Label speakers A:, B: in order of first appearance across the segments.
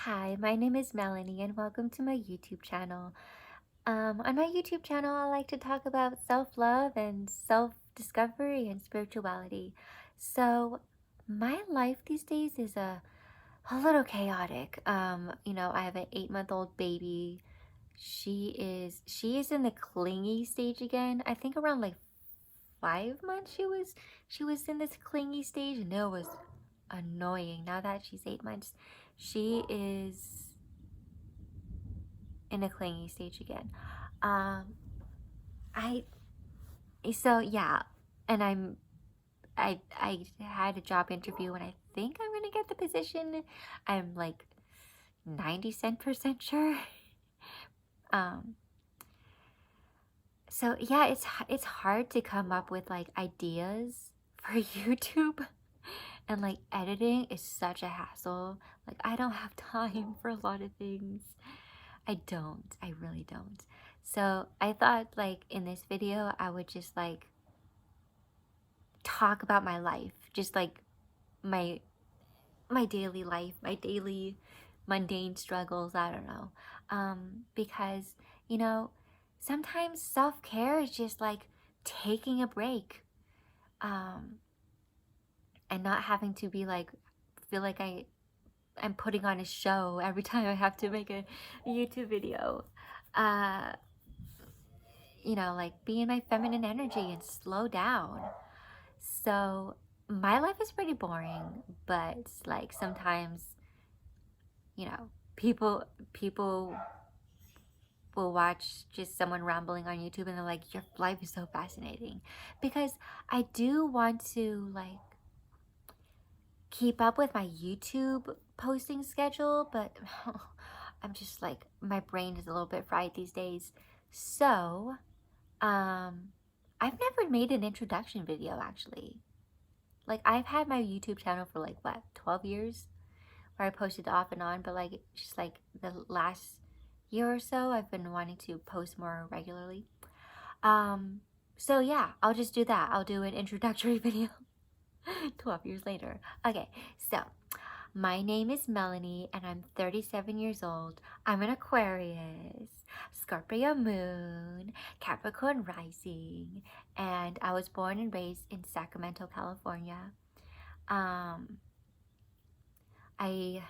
A: Hi, my name is Melanie and welcome to my YouTube channel. On my YouTube channel, I like to talk about self-love and self-discovery and spirituality. So my life these days is a little chaotic. I have an 8-month-old baby. She is in the clingy stage again. I think around like 5 months she was in this clingy stage and it was annoying. Now that she's 8 months, she is in a clingy stage again. Um, I so yeah, and I had a job interview and I think I'm gonna get the position. I'm like 90% sure. Um, so yeah, it's hard to come up with like ideas for YouTube, and like editing is such a hassle. Like I don't have time for a lot of things. I don't. I really don't. So I thought like in this video I would just like talk about my life, just like my my daily life, my daily mundane struggles. I don't know, because you know sometimes self-care is just like taking a break, um, and not having to be like feel like I'm putting on a show every time I have to make a YouTube video. Uh, like be in my feminine energy and slow down. So my life is pretty boring, but like sometimes, people will watch just someone rambling on YouTube and they're like, your life is so fascinating. Because I do want to like keep up with my YouTube posting schedule, but I'm just like my brain is a little bit fried these days. So, I've never made an introduction video actually. Like I've had my YouTube channel for like what, 12 years where I posted off and on, but like just like the last year or so I've been wanting to post more regularly. Um so yeah, I'll just do that. I'll do an introductory video 12 years later. Okay, so my name is Melanie and I'm 37 years old. I'm an Aquarius, Scorpio moon, Capricorn rising, and I was born and raised in Sacramento, California. Um, I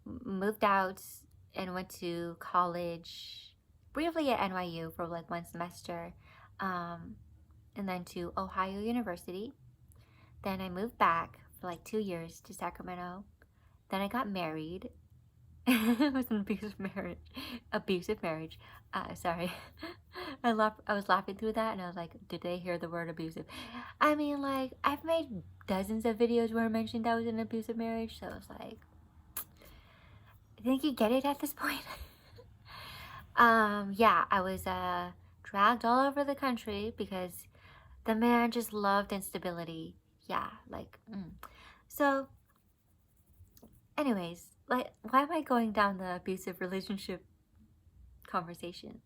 A: moved out and went to college briefly at NYU for like one semester, um, and then to Ohio University. Then I moved back for like 2 years to Sacramento. Then I got married. It was an abusive marriage. Abusive marriage. Sorry. I was laughing through that and I was like, did they hear the word abusive? I mean, like, I've made dozens of videos where I mentioned that was an abusive marriage, so it's like, I think you get it at this point. Yeah, I was dragged all over the country because the man just loved instability. Yeah, like, So, anyways, like, why am I going down the abusive relationship conversation?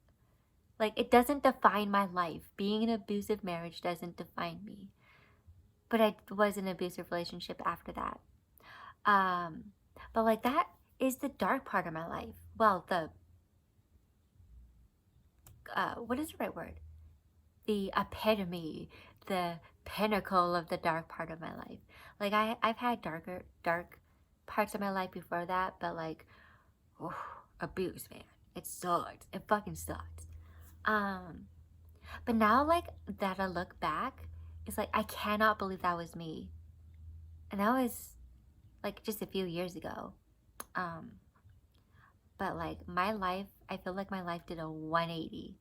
A: Like, it doesn't define my life. Being in an abusive marriage doesn't define me. But I was in an abusive relationship after that. Um, but like that is the dark part of my life. Well, the what is the right word? The epitome, the pinnacle of the dark part of my life. Like I've had dark parts of my life before that, but like, oh, abuse, man, it sucked. It fucking sucked. Um, but now like that I look back, it's like I cannot believe that was me, and that was like just a few years ago. Um, but like my life, I feel like my life did a 180.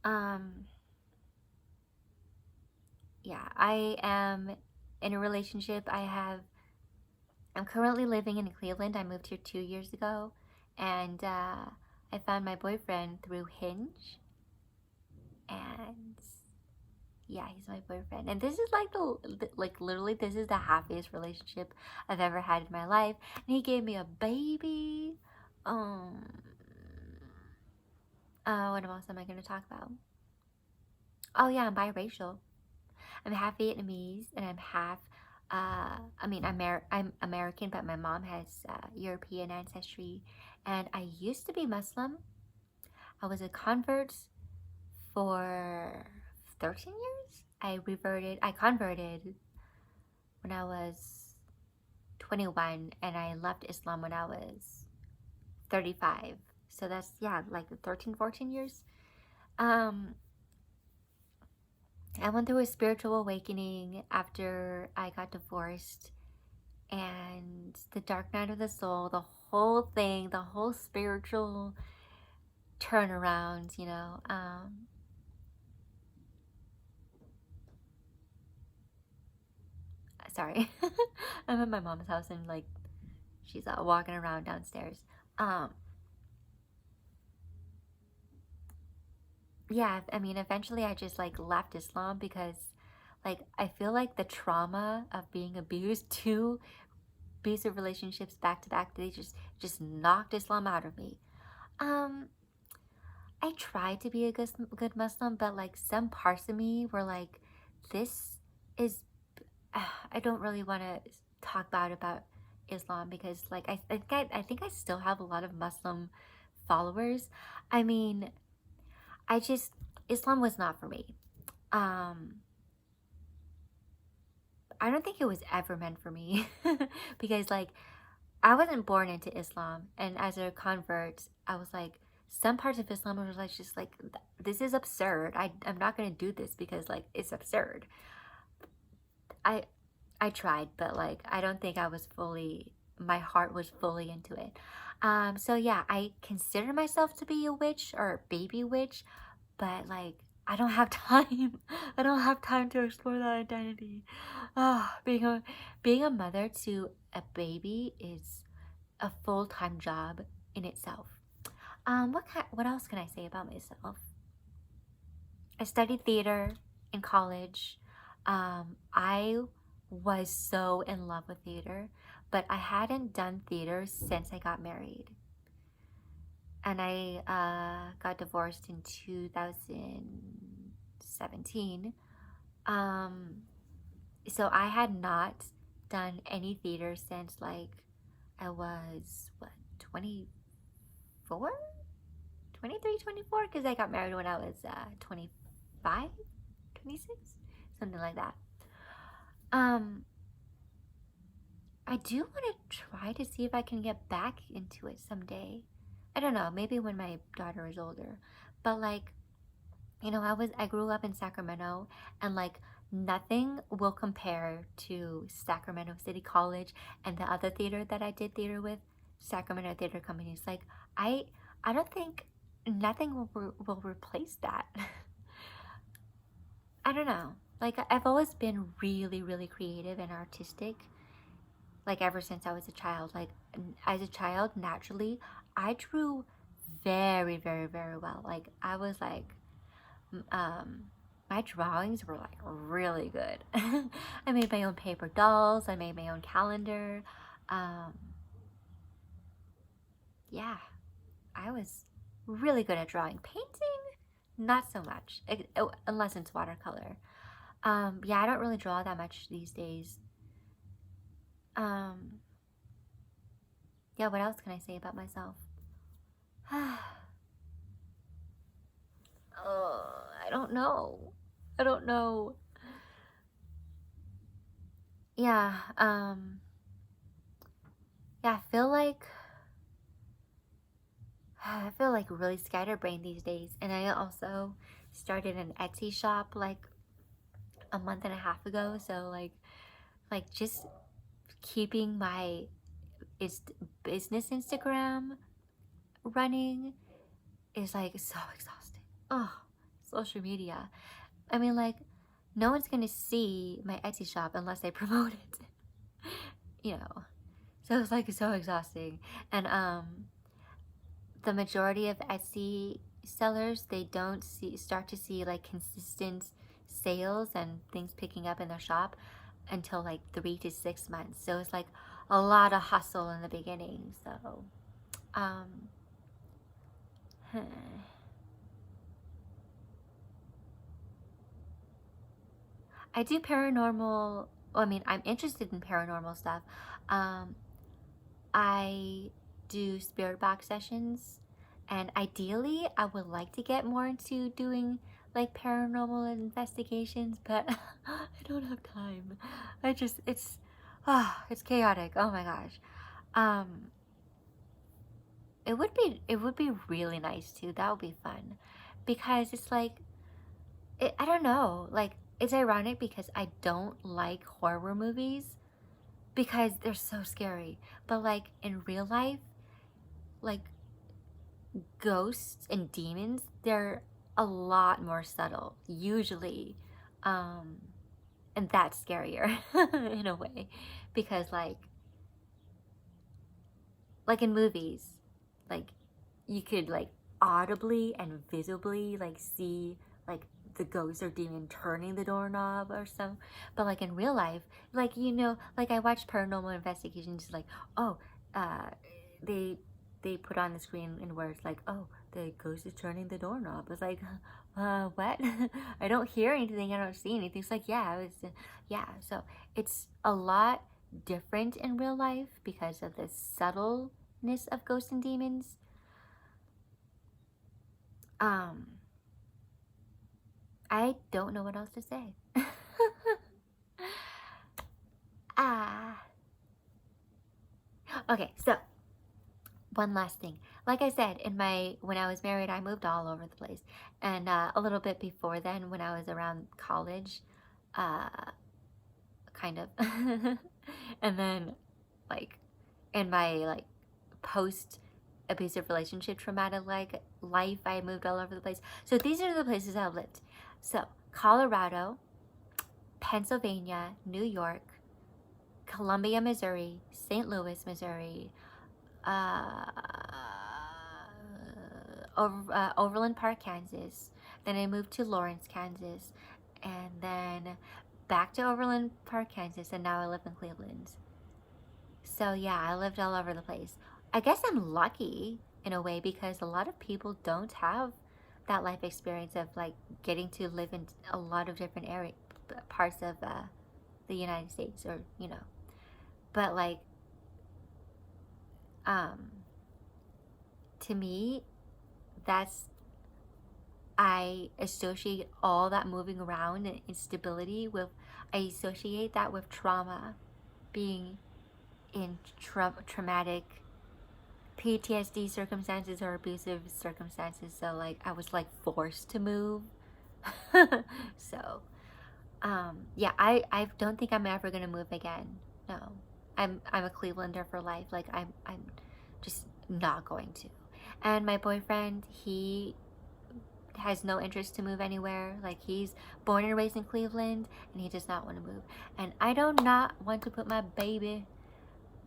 A: Um, yeah, I am in a relationship. I'm currently living in Cleveland. I moved here 2 years ago, and I found my boyfriend through Hinge, and yeah, he's my boyfriend. And this is like like literally, this is the happiest relationship I've ever had in my life. And he gave me a baby. Um, what else am I going to talk about? Oh yeah, I'm biracial. I'm half Vietnamese and I'm half I mean, I'm American, but my mom has European ancestry, and I used to be Muslim. I was a convert for 13 years. I converted when I was 21, and I left Islam when I was 35. So that's, yeah, like 13, 14 years. Um, I went through a spiritual awakening after I got divorced, and the dark night of the soul, the whole thing, the whole spiritual turnaround, you know. Sorry. I'm at my mom's house, and like she's walking around downstairs. Um, yeah, I mean, eventually I just like left Islam because like I feel like the trauma of being abused, two abusive relationships back to back, they just knocked Islam out of me. Um, I tried to be a good Muslim, but like some parts of me were like, this is, I don't really want to talk bad about Islam because like I think I still have a lot of Muslim followers. I mean, I just, Islam was not for me. Um, I don't think it was ever meant for me because like I wasn't born into Islam, and as a convert, I was like, some parts of Islam was like just like, this is absurd. I'm not gonna do this because like it's absurd. I I tried, but like I don't think I was fully, my heart was fully into it. So yeah, I consider myself to be a witch or a baby witch, but like I don't have time. I don't have time to explore that identity. Oh, being a mother to a baby is a full-time job in itself. What else can I say about myself? I studied theater in college. I was so in love with theater, but I hadn't done theater since I got married. And I got divorced in 2017. Um, so I had not done any theater since like I was, what, 24? 23, 24, because I got married when I was 25, 26, something like that. Um, I do want to try to see if I can get back into it someday. I don't know, maybe when my daughter is older. But like, you know, I grew up in Sacramento, and like nothing will compare to Sacramento City College and the other theater that I did theater with, Sacramento Theater Companies. Like I I don't think nothing will replace that. I don't know. Like I've always been really, really creative and artistic. Like ever since I was a child. Like as a child, naturally, I drew very, very, very well. Like I was like, um, my drawings were like really good. I made my own paper dolls. I made my own calendar. Um, yeah, I was really good at drawing. Painting, not so much, unless it's watercolor. Yeah, I don't really draw that much these days. Um, yeah, what else can I say about myself? I don't know. I don't know. Yeah, yeah, I feel like really scatterbrained these days. And I also started an Etsy shop like a month and a half ago. So like just keeping my is business Instagram running is like so exhausting. Oh, social media. I mean, like, no one's gonna see my Etsy shop unless I promote it. You know. So it's like so exhausting. And the majority of Etsy sellers, they don't start to see like consistent sales and things picking up in their shop until like 3 to 6 months. So it's like a lot of hustle in the beginning. So um I do paranormal I mean, I'm interested in paranormal stuff. Um, I do spirit box sessions, and ideally, I would like to get more into doing like paranormal investigations, but I don't have time. It's chaotic. Oh my gosh. Um, it would be really nice too. That would be fun, because it's like I don't know. Like, it's ironic because I don't like horror movies because they're so scary. But like in real life, like ghosts and demons, they're a lot more subtle usually. Um and that's scarier in a way, because like in movies, like you could like audibly and visibly like see like the ghost or demon turning the doorknob or some. But like in real life, like, you know, like I watched paranormal investigations, like, oh, uh they they put on the screen in words like, oh, the ghost is turning the doorknob. It's like, what? I don't hear anything, I don't see anything. It's like, yeah, yeah. So it's a lot different in real life because of the subtleness of ghosts and demons. um I don't know what else to say. ah okay, so one last thing. Like I said, in my when I was married, I moved all over the place. And a little bit before then, when I was around college, uh kind of. And then like in my like post abusive relationship traumatic like life, I moved all over the place. So these are the places I've lived. So Colorado, Pennsylvania, New York, Columbia, Missouri, St. Louis, Missouri, uh, Overland Park, Kansas. Then I moved to Lawrence, Kansas, and then back to Overland Park, Kansas, and now I live in Cleveland. So yeah, I lived all over the place. I guess I'm lucky in a way because a lot of people don't have that life experience of like getting to live in a lot of different parts of the United States, or you know. But like, um, to me, that's I associate all that moving around and instability with. I associate that with trauma, being in traumatic PTSD circumstances or abusive circumstances. So like I was like forced to move. So yeah, I don't think I'm ever gonna move again. No. I'm a Clevelander for life. Like I'm just not going to. And my boyfriend, he has no interest to move anywhere. Like, he's born and raised in Cleveland and he does not want to move. And I do not want to put my baby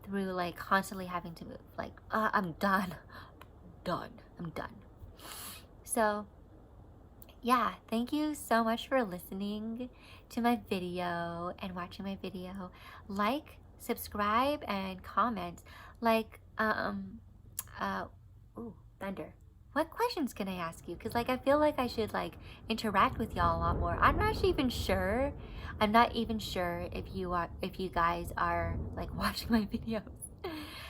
A: through like constantly having to move. Like, I'm done. I'm done. So yeah, thank you so much for listening to my video and watching my video. Like, subscribe, and comment. Like, ooh, thunder. What questions can I ask you? Because like I feel like I should like interact with y'all a lot more. I'm not even sure. I'm not even sure if you guys are like watching my videos.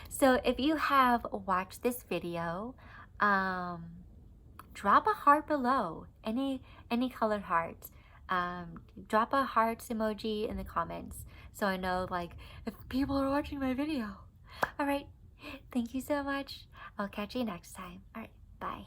A: So if you have watched this video, um, drop a heart below. Any colored heart. Drop a hearts emoji in the comments so I know like if people are watching my video. All right. Thank you so much. I'll catch you next time. All right. Bye.